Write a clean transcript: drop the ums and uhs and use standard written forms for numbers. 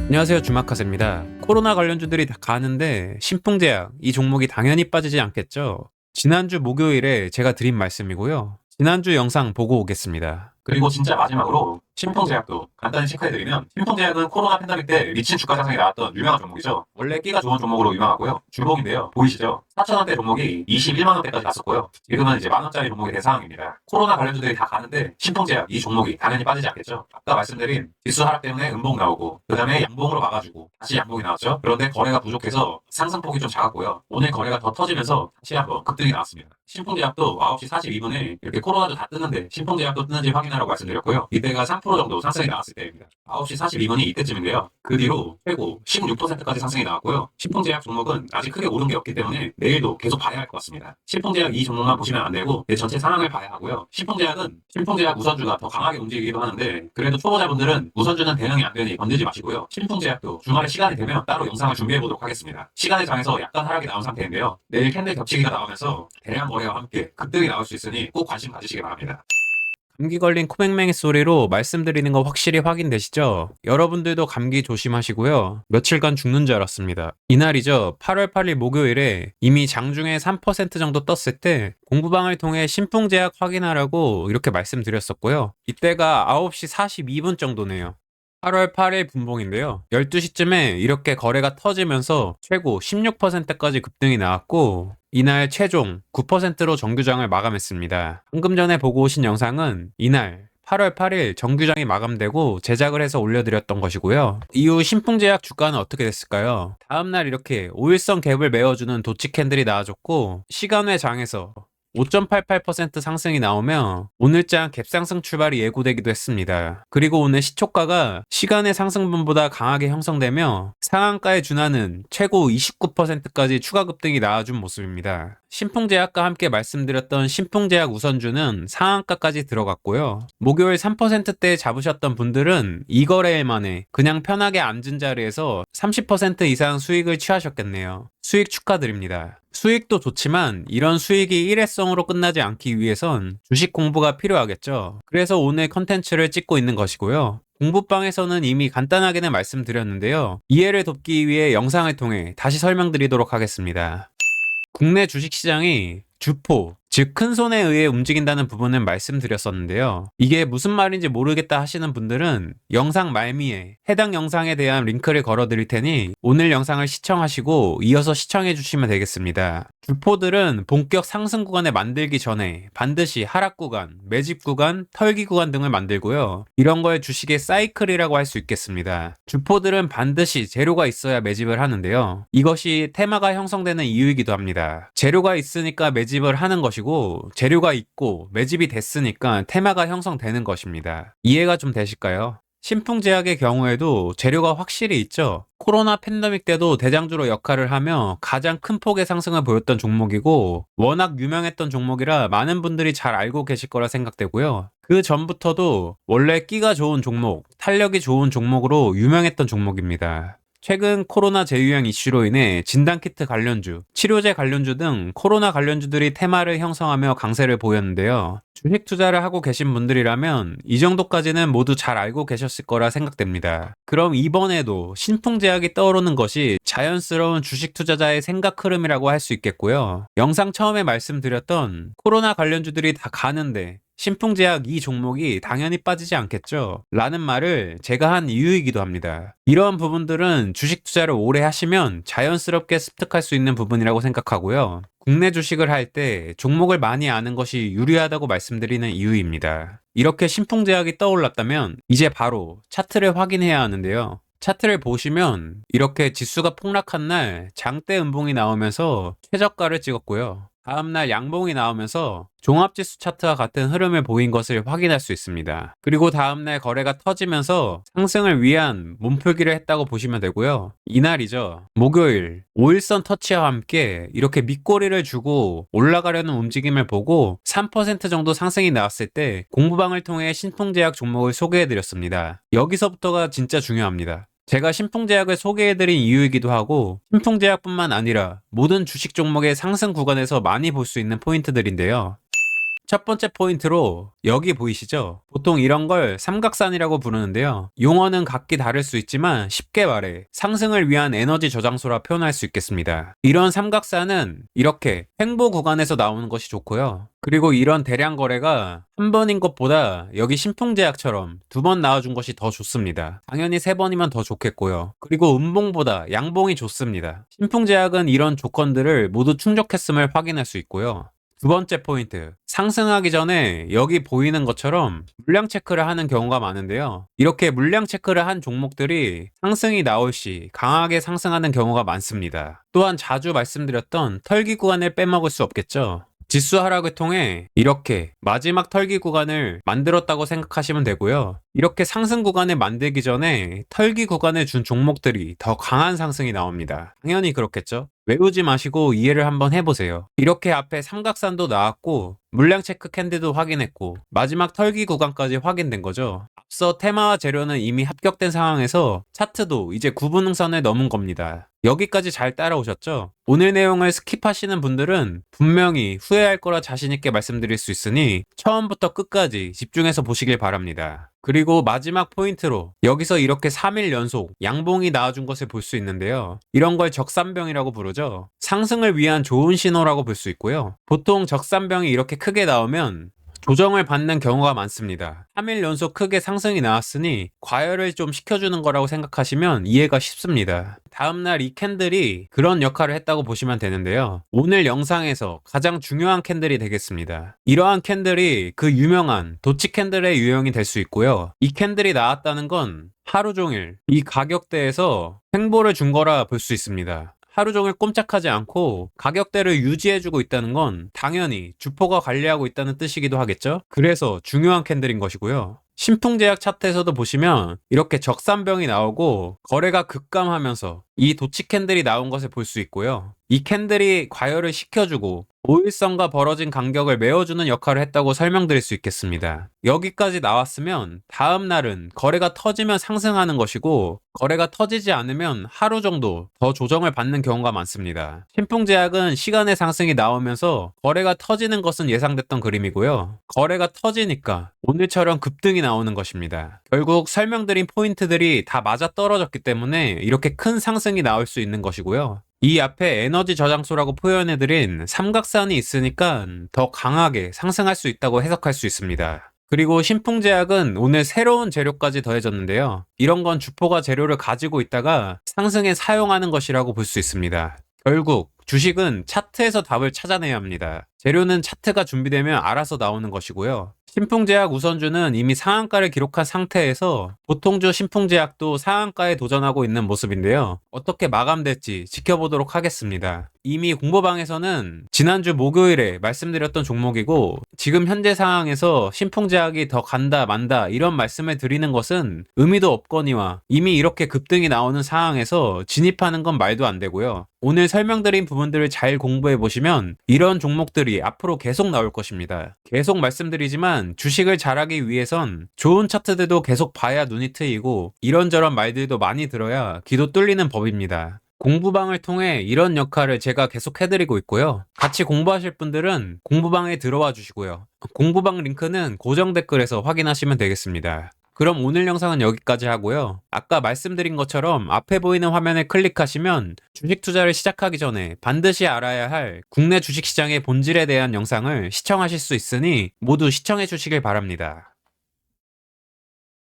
안녕하세요, 주마카세입니다. 코로나 관련주들이 다 가는데 신풍제약 이 종목이 당연히 빠지지 않겠죠. 지난주 목요일에 제가 드린 말씀이고요. 지난주 영상 보고 오겠습니다. 그리고 진짜 마지막으로 신풍제약도 간단히 체크해드리면, 신풍제약은 코로나 팬데믹 때 미친 주가 상승이 나왔던 유명한 종목이죠. 원래 끼가 좋은 종목으로 유명하고요. 주봉인데요. 보이시죠? 4,000원대 종목이 21만원대까지 갔었고요. 지금은 이제 만원짜리 종목이 된 상황입니다. 코로나 관련주들이 다 가는데 신풍제약 이 종목이 당연히 빠지지 않겠죠. 아까 말씀드린 지수 하락 때문에 음봉 나오고, 그 다음에 양봉으로 막아주고 다시 양봉이 나왔죠. 그런데 거래가 부족해서 상승폭이 좀 작았고요. 오늘 거래가 더 터지면서 다시 한번 급등이 나왔습니다. 신풍제약도 9시 42분에 이렇게 코로나도 다 뜨는데 신풍제약도 뜨는지 확인하라고 말씀드렸고요. 이때가 3% 정도 상승이 나왔을 때입니다. 9시 42분이 이때쯤인데요. 그 뒤로 최고 16%까지 상승이 나왔고요. 신풍제약 종목은 아직 크게 오른 게 없기 때문에 내일도 계속 봐야 할 것 같습니다. 신풍제약 이 종목만 보시면 안 되고 전체 상황을 봐야 하고요. 신풍제약은 신풍제약 우선주가 더 강하게 움직이기도 하는데, 그래도 초보자분들은 우선주는 대응이 안 되니 건들지 마시고요. 신풍제약도 주말에 시간이 되면 따로 영상을 준비해 보도록 하겠습니다. 시간의 장에서 약간 하락이 나온 상태인데요. 내일 캔들 겹치기가 나오면서 대량 거래와 함께 급등이 나올 수 있으니 꼭 관심 가지시기 바랍니다. 감기 걸린 코맹맹이 소리로 말씀드리는 거 확실히 확인되시죠? 여러분들도 감기 조심하시고요. 며칠간 죽는 줄 알았습니다. 이날이죠. 8월 8일 목요일에 이미 장중에 3% 정도 떴을 때 공부방을 통해 신풍제약 확인하라고 이렇게 말씀드렸었고요. 이때가 9시 42분 정도네요. 8월 8일 분봉인데요. 12시쯤에 이렇게 거래가 터지면서 최고 16%까지 급등이 나왔고, 이날 최종 9%로 정규장을 마감했습니다. 방금 전에 보고 오신 영상은 이날 8월 8일 정규장이 마감되고 제작을 해서 올려드렸던 것이고요. 이후 신풍제약 주가는 어떻게 됐을까요? 다음날 이렇게 5일선 갭을 메워주는 도치 캔들이 나와줬고, 시간외 장에서 5.88% 상승이 나오며 오늘장 갭상승 출발이 예고되기도 했습니다. 그리고 오늘 시초가가 시간의 상승분보다 강하게 형성되며 상한가에 준하는 최고 29%까지 추가 급등이 나와준 모습입니다. 신풍제약과 함께 말씀드렸던 신풍제약 우선주는 상한가까지 들어갔고요. 목요일 3%대에 잡으셨던 분들은 이 거래일 만에 그냥 편하게 앉은 자리에서 30% 이상 수익을 취하셨겠네요. 수익 축하드립니다. 수익도 좋지만 이런 수익이 일회성으로 끝나지 않기 위해선 주식 공부가 필요하겠죠. 그래서 오늘 컨텐츠를 찍고 있는 것이고요. 공부방에서는 이미 간단하게는 말씀드렸는데요. 이해를 돕기 위해 영상을 통해 다시 설명드리도록 하겠습니다. 국내 주식시장이 주포, 즉 큰손에 의해 움직인다는 부분은 말씀드렸었는데요. 이게 무슨 말인지 모르겠다 하시는 분들은 영상 말미에 해당 영상에 대한 링크를 걸어 드릴 테니 오늘 영상을 시청하시고 이어서 시청해 주시면 되겠습니다. 주포들은 본격 상승 구간에 만들기 전에 반드시 하락 구간, 매집 구간, 털기 구간 등을 만들고요. 이런 걸 주식의 사이클이라고 할 수 있겠습니다. 주포들은 반드시 재료가 있어야 매집을 하는데요. 이것이 테마가 형성되는 이유이기도 합니다. 재료가 있으니까 매집을 하는 것이고, 재료가 있고 매집이 됐으니까 테마가 형성되는 것입니다. 이해가 좀 되실까요? 신풍제약의 경우에도 재료가 확실히 있죠. 코로나 팬데믹 때도 대장주로 역할을 하며 가장 큰 폭의 상승을 보였던 종목이고, 워낙 유명했던 종목이라 많은 분들이 잘 알고 계실 거라 생각되고요. 그 전부터도 원래 끼가 좋은 종목, 탄력이 좋은 종목으로 유명했던 종목입니다. 최근 코로나 재유행 이슈로 인해 진단키트 관련주, 치료제 관련주 등 코로나 관련주들이 테마를 형성하며 강세를 보였는데요. 주식 투자를 하고 계신 분들이라면 이 정도까지는 모두 잘 알고 계셨을 거라 생각됩니다. 그럼 이번에도 신풍제약이 떠오르는 것이 자연스러운 주식 투자자의 생각 흐름이라고 할 수 있겠고요. 영상 처음에 말씀드렸던 코로나 관련주들이 다 가는데 신풍제약 이 종목이 당연히 빠지지 않겠죠? 라는 말을 제가 한 이유이기도 합니다. 이런 부분들은 주식 투자를 오래 하시면 자연스럽게 습득할 수 있는 부분이라고 생각하고요. 국내 주식을 할 때 종목을 많이 아는 것이 유리하다고 말씀드리는 이유입니다. 이렇게 신풍제약이 떠올랐다면 이제 바로 차트를 확인해야 하는데요. 차트를 보시면 이렇게 지수가 폭락한 날 장대 음봉이 나오면서 최저가를 찍었고요. 다음날 양봉이 나오면서 종합지수 차트와 같은 흐름을 보인 것을 확인할 수 있습니다. 그리고 다음날 거래가 터지면서 상승을 위한 몸풀기를 했다고 보시면 되고요. 이날이죠. 목요일 5일선 터치와 함께 이렇게 밑꼬리를 주고 올라가려는 움직임을 보고 3% 정도 상승이 나왔을 때 공부방을 통해 신풍제약 종목을 소개해드렸습니다. 여기서부터가 진짜 중요합니다. 제가 신풍제약을 소개해드린 이유이기도 하고, 신풍제약뿐만 아니라 모든 주식 종목의 상승 구간에서 많이 볼 수 있는 포인트들인데요. 첫 번째 포인트로 여기 보이시죠? 보통 이런 걸 삼각산이라고 부르는데요. 용어는 각기 다를 수 있지만 쉽게 말해 상승을 위한 에너지 저장소라 표현할 수 있겠습니다. 이런 삼각산은 이렇게 횡보 구간에서 나오는 것이 좋고요. 그리고 이런 대량 거래가 한 번인 것보다 여기 신풍제약처럼 2번 나와준 것이 더 좋습니다. 당연히 3번이면 더 좋겠고요. 그리고 음봉보다 양봉이 좋습니다. 신풍제약은 이런 조건들을 모두 충족했음을 확인할 수 있고요. 두 번째 포인트, 상승하기 전에 여기 보이는 것처럼 물량 체크를 하는 경우가 많은데요. 이렇게 물량 체크를 한 종목들이 상승이 나올 시 강하게 상승하는 경우가 많습니다. 또한 자주 말씀드렸던 털기 구간을 빼먹을 수 없겠죠. 지수 하락을 통해 이렇게 마지막 털기 구간을 만들었다고 생각하시면 되고요. 이렇게 상승 구간을 만들기 전에 털기 구간을 준 종목들이 더 강한 상승이 나옵니다. 당연히 그렇겠죠. 외우지 마시고 이해를 한번 해보세요. 이렇게 앞에 삼각산도 나왔고 물량 체크 캔들도 확인했고 마지막 털기 구간까지 확인된 거죠. 앞서 테마와 재료는 이미 합격된 상황에서 차트도 이제 구분응선을 넘은 겁니다. 여기까지 잘 따라오셨죠? 오늘 내용을 스킵하시는 분들은 분명히 후회할 거라 자신있게 말씀드릴 수 있으니 처음부터 끝까지 집중해서 보시길 바랍니다. 그리고 마지막 포인트로 여기서 이렇게 3일 연속 양봉이 나와준 것을 볼 수 있는데요. 이런 걸 적산병이라고 부르죠. 상승을 위한 좋은 신호라고 볼 수 있고요. 보통 적산병이 이렇게 크게 나오면 조정을 받는 경우가 많습니다. 3일 연속 크게 상승이 나왔으니 과열을 좀 시켜주는 거라고 생각하시면 이해가 쉽습니다. 다음날 이 캔들이 그런 역할을 했다고 보시면 되는데요. 오늘 영상에서 가장 중요한 캔들이 되겠습니다. 이러한 캔들이 그 유명한 도치 캔들의 유형이 될 수 있고요. 이 캔들이 나왔다는 건 하루 종일 이 가격대에서 횡보를 준 거라 볼 수 있습니다. 하루 종일 꼼짝하지 않고 가격대를 유지해주고 있다는 건 당연히 주포가 관리하고 있다는 뜻이기도 하겠죠? 그래서 중요한 캔들인 것이고요. 신풍제약 차트에서도 보시면 이렇게 적산병이 나오고 거래가 급감하면서 이 도치 캔들이 나온 것을 볼 수 있고요. 이 캔들이 과열을 시켜주고 오일선과 벌어진 간격을 메워주는 역할을 했다고 설명드릴 수 있겠습니다. 여기까지 나왔으면 다음 날은 거래가 터지면 상승하는 것이고 거래가 터지지 않으면 하루 정도 더 조정을 받는 경우가 많습니다. 신풍제약은 시간의 상승이 나오면서 거래가 터지는 것은 예상됐던 그림이고요. 거래가 터지니까 오늘처럼 급등이 나오는 것입니다. 결국 설명드린 포인트들이 다 맞아떨어졌기 때문에 이렇게 큰 상승이 나올 수 있는 것이고요. 이 앞에 에너지 저장소라고 표현해드린 삼각산이 있으니까 더 강하게 상승할 수 있다고 해석할 수 있습니다. 그리고 신풍제약은 오늘 새로운 재료까지 더해졌는데요. 이런 건 주포가 재료를 가지고 있다가 상승에 사용하는 것이라고 볼 수 있습니다. 결국 주식은 차트에서 답을 찾아내야 합니다. 재료는 차트가 준비되면 알아서 나오는 것이고요. 신풍제약 우선주는 이미 상한가를 기록한 상태에서 보통주 신풍제약도 상한가에 도전하고 있는 모습인데요. 어떻게 마감될지 지켜보도록 하겠습니다. 이미 공보방에서는 지난주 목요일에 말씀드렸던 종목이고 지금 현재 상황에서 신풍제약이 더 간다 만다 이런 말씀을 드리는 것은 의미도 없거니와 이미 이렇게 급등이 나오는 상황에서 진입하는 건 말도 안 되고요. 오늘 설명드린 부분들을 잘 공부해 보시면 이런 종목들이 앞으로 계속 나올 것입니다. 계속 말씀드리지만 주식을 잘하기 위해선 좋은 차트들도 계속 봐야 눈이 트이고 이런저런 말들도 많이 들어야 귀도 뚫리는 법입니다. 공부방을 통해 이런 역할을 제가 계속 해드리고 있고요. 같이 공부하실 분들은 공부방에 들어와 주시고요. 공부방 링크는 고정 댓글에서 확인하시면 되겠습니다. 그럼 오늘 영상은 여기까지 하고요. 아까 말씀드린 것처럼 앞에 보이는 화면을 클릭하시면 주식 투자를 시작하기 전에 반드시 알아야 할 국내 주식시장의 본질에 대한 영상을 시청하실 수 있으니 모두 시청해 주시길 바랍니다.